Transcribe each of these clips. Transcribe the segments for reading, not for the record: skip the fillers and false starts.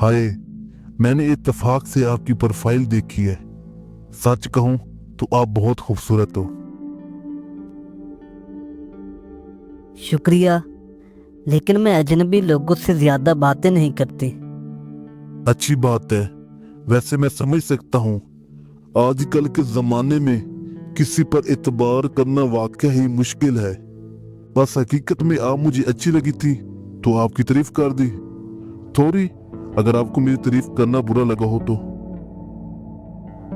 हाय, मैंने इत्तेफाक से आपकी प्रोफाइल देखी है। सच कहूं तो आप बहुत खूबसूरत हो। शुक्रिया, लेकिन मैं अजनबी लोगों से ज्यादा बातें नहीं करती। अच्छी बात है। वैसे मैं समझ सकता हूँ, आजकल के जमाने में किसी पर एतबार करना वाकई ही मुश्किल है। बस हकीकत में आप मुझे अच्छी लगी थी तो आपकी तारीफ कर दी। थोड़ी अगर आपको मेरी तारीफ करना बुरा लगा हो तो।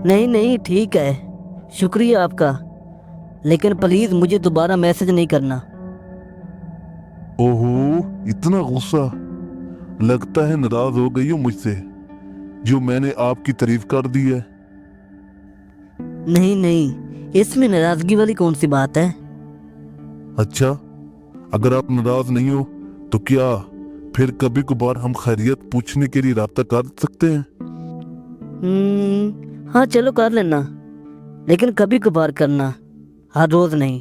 नहीं नहीं, ठीक है, शुक्रिया आपका, लेकिन प्लीज मुझे दोबारा मैसेज नहीं करना। ओहो, इतना गुस्सा? लगता है नाराज हो गई हो मुझसे जो मैंने आपकी तारीफ कर दी है। नहीं नहीं, इसमें नाराजगी वाली कौन सी बात है? अच्छा, अगर आप नाराज नहीं हो तो क्या फिर कभी कभार हम खैरियत पूछने के लिए राब्ता कर सकते हैं? हाँ चलो कर लेना, लेकिन कभी कभार करना, हर रोज नहीं।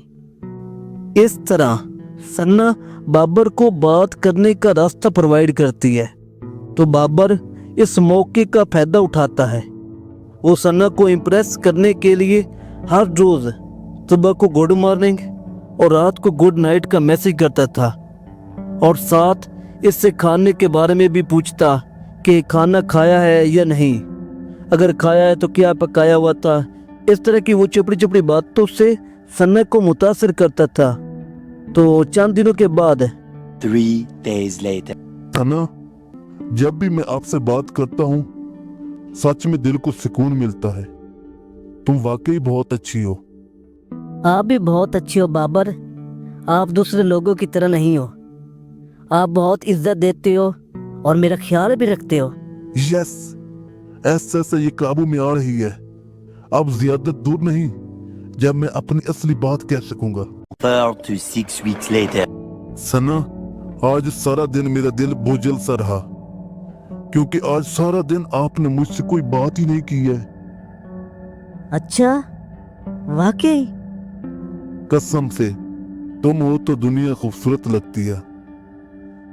इस तरह सन्ना बाबर को बात करने का रास्ता प्रोवाइड करती है, तो बाबर इस मौके का फायदा उठाता है। वो सन्ना को इम्प्रेस करने के लिए हर रोज सुबह को गुड मॉर्निंग और रात को गुड नाइट का मैसेज करता था, और साथ इससे खाने के बारे में भी पूछता कि खाना खाया है या नहीं, अगर खाया है तो क्या पकाया हुआ था। इस तरह की वो चुपड़ी चुपड़ी बातों से सन्ना को मुतासिर करता था। तो चंद दिनों के बाद 3 days later. सना, जब भी मैं आपसे बात करता हूँ सच में दिल को सुकून मिलता है। तुम वाकई बहुत अच्छी हो। आप भी बहुत अच्छे हो बाबर, आप दूसरे लोगों की तरह नहीं हो। आप बहुत इज्जत देते हो और मेरा ख्याल भी रखते हो। यस, ऐसे से ये काबू में आ रही है। अब ज्यादा दूर नहीं जब मैं अपनी असली बात कह सकूंगा। 4 to 6 weeks later. सना, आज सारा दिन मेरा दिल बोझल सा रहा, क्योंकि आज सारा दिन आपने मुझसे कोई बात ही नहीं की है। अच्छा, वाकई? कसम से, तुम हो तो दुनिया खूबसूरत लगती है।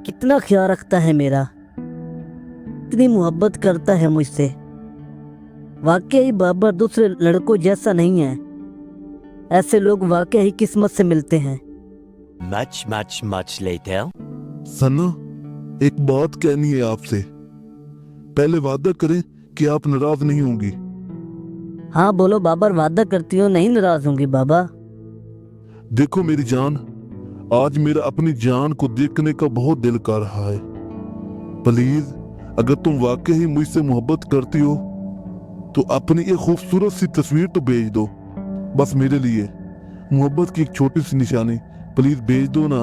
कितना ख्याल रखता है मेरा, कितनी मोहब्बत करता है मुझसे। वाकई बाबर दूसरे लड़कों जैसा नहीं है। ऐसे लोग वाकई ही किस्मत से मिलते हैं। Much later. सना, एक बात कहनी है आपसे। पहले वादा करें कि आप नाराज नहीं होंगी। हाँ बोलो बाबर, वादा करती हो नहीं नाराज होंगी बाबा। देखो मेरी जान, आज मेरा अपनी जान को देखने का बहुत दिल कर रहा है। प्लीज, अगर तुम वाकई ही मुझसे मोहब्बत करती हो तो अपनी एक खूबसूरत सी तस्वीर तो भेज दो। बस मेरे लिए मोहब्बत की एक छोटी सी निशानी प्लीज भेज दो ना।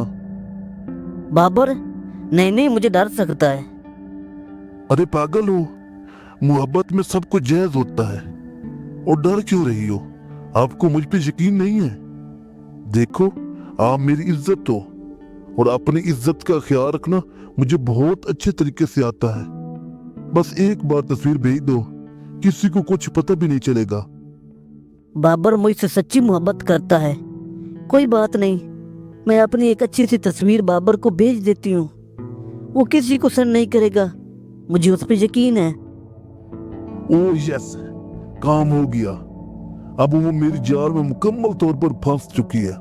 बाबर, नहीं नहीं, मुझे डर सकता है। अरे पागल हो, मोहब्बत में सब कुछ जायज होता है, और डर क्यों रही हो? आपको मुझ पे यकीन नहीं है? देखो, आप मेरी इज्जत हो, और अपनी इज्जत का ख्याल रखना मुझे बहुत अच्छे तरीके से आता है। बस एक बार तस्वीर भेज दो, किसी को कुछ पता भी नहीं चलेगा। बाबर मुझसे सच्ची मोहब्बत करता है। कोई बात नहीं, मैं अपनी एक अच्छी सी तस्वीर बाबर को भेज देती हूँ। वो किसी को सेंड नहीं करेगा, मुझे उस पर यकीन है। ओह यस, काम हो गया। अब वो मेरी जाल में मुकम्मल तौर पर फंस चुकी है।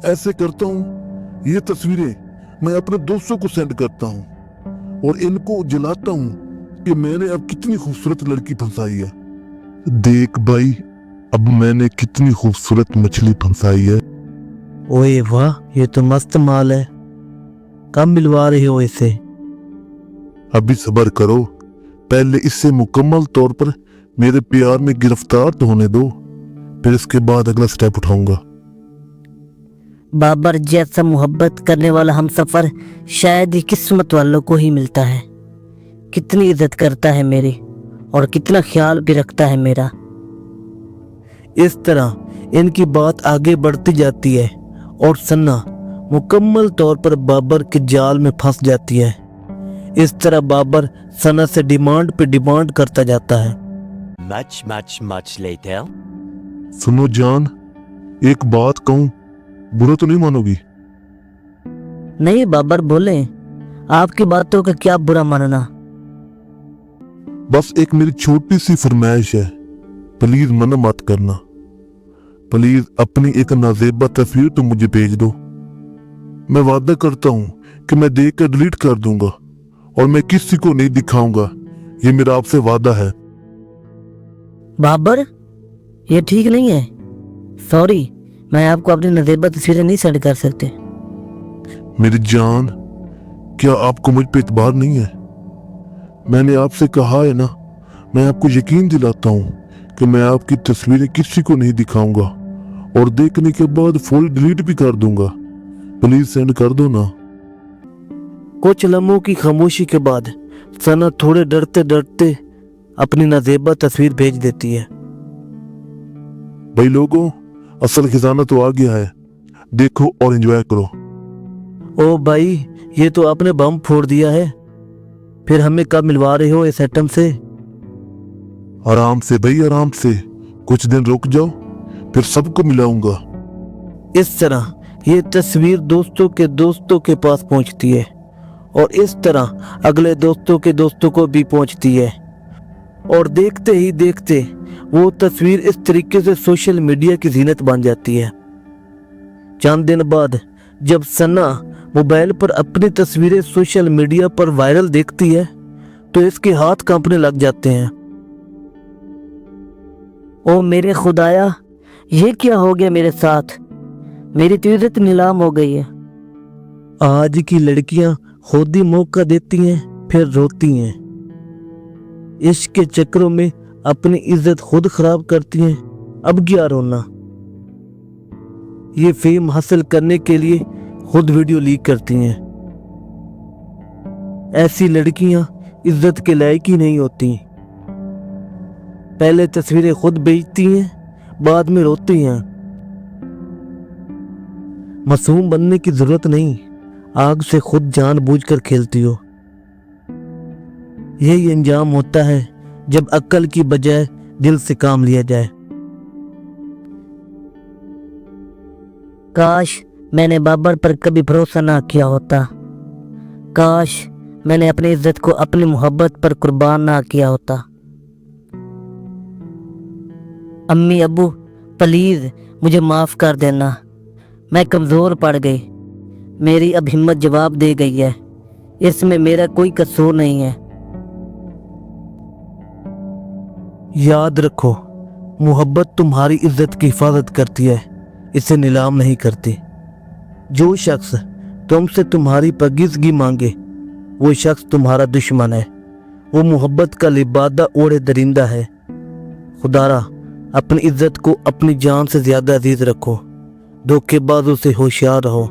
ऐसे करता हूँ, ये तस्वीरें मैं अपने दोस्तों को सेंड करता हूँ और इनको जलाता हूँ कि मैंने अब कितनी खूबसूरत लड़की फंसाई है। देख भाई, अब मैंने कितनी खूबसूरत मछली फंसाई है। ओए वाह, ये तो मस्त माल है। कब मिलवा रही हो इसे? अभी सब्र करो, पहले इससे मुकम्मल तौर पर मेरे प्यार में गिरफ्तार तो होने दो, फिर इसके बाद अगला स्टेप उठाऊंगा। बाबर जैसा मोहब्बत करने वाला हमसफर शायद ही किस्मत वालों को ही मिलता है। कितनी इज्जत करता है मेरी, और कितना ख्याल भी रखता है मेरा। इस तरह इनकी बात आगे बढ़ती जाती है और सन्ना मुकम्मल तौर पर बाबर के जाल में फंस जाती है। इस तरह बाबर सन्ना से डिमांड पे डिमांड करता जाता है। Much later. सुनो जान, एक बात कहूं, बुरा तो नहीं मानोगी? नहीं बाबर बोले, आपकी बातों का क्या बुरा मानना। बस एक मेरी छोटी सी फरमाइश है, प्लीज मना मत करना। प्लीज अपनी एक नाजेबा तस्वीर तो मुझे भेज दो। मैं वादा करता हूं कि मैं देख कर डिलीट कर दूंगा और मैं किसी को नहीं दिखाऊंगा। ये मेरा आपसे वादा है। बाबर, ये ठीक नहीं है। सॉरी, मैं आपको अपनी नज़ेबा तस्वीरें नहीं सेंड कर सकते। मेरी जान, क्या आपको मुझ पे इतबार नहीं है? मैंने आपसे कहा है ना, मैं आपको यकीन दिलाता हूं कि मैं आपकी तस्वीरें किसी को नहीं दिखाऊंगा और देखने के बाद फुल डिलीट भी कर दूंगा। प्लीज सेंड कर दो ना। कुछ लम्हों की खामोशी के बाद सना थोड़े डरते डरते अपनी नाजेबा तस्वीर भेज देती है। भाई लोगों, असल खजाना तो आ गया है, देखो और एंजॉय करो। ओ भाई, ये तो आपने बम फोड़ दिया है। फिर हमें कब मिलवा रहे हो इस एटम से? आराम से भाई, आराम से, कुछ दिन रुक जाओ, फिर सबको मिलाऊंगा। इस तरह ये तस्वीर दोस्तों के पास पहुंचती है और इस तरह अगले दोस्तों के दोस्तों को भी पहुंचती है और देखते ही देखते वो तस्वीर इस तरीके से सोशल मीडिया की जीनत बन जाती है। चंद दिन बाद जब सना मोबाइल पर अपनी तस्वीरें सोशल मीडिया पर वायरल देखती है तो इसके हाथ कांपने लग जाते हैं। ओ मेरे खुदाया, ये क्या हो गया मेरे साथ? मेरी तो इज्जत नीलाम हो गई है। आज की लड़कियां खुद ही मौका देती हैं फिर रोती हैं। इश्क के चक्करों में अपनी इज्जत खुद खराब करती हैं। अब क्या रोना। ये फेम हासिल करने के लिए खुद वीडियो लीक करती हैं। ऐसी लड़कियां इज्जत के लायक ही नहीं होती। पहले तस्वीरें खुद बेचती हैं, बाद में रोती हैं। मासूम बनने की जरूरत नहीं, आग से खुद जानबूझकर खेलती हो। यही अंजाम होता है जब अक्ल की बजाय दिल से काम लिया जाए। काश मैंने बाबर पर कभी भरोसा ना किया होता। काश मैंने अपनी इज्जत को अपनी मोहब्बत पर कुर्बान ना किया होता। अम्मी अब्बू, प्लीज मुझे माफ कर देना। मैं कमजोर पड़ गई। मेरी अब हिम्मत जवाब दे गई है। इसमें मेरा कोई कसूर नहीं है। याद रखो, मोहब्बत तुम्हारी इज्जत की हिफाजत करती है, इसे नीलाम नहीं करती। जो शख्स तुमसे तुम्हारी पाकीज़गी मांगे वो शख्स तुम्हारा दुश्मन है। वो मोहब्बत का लिबादा ओढ़े दरिंदा है। खुदारा अपनी इज्जत को अपनी जान से ज्यादा अजीज रखो। धोखेबाजों से होशियार रहो।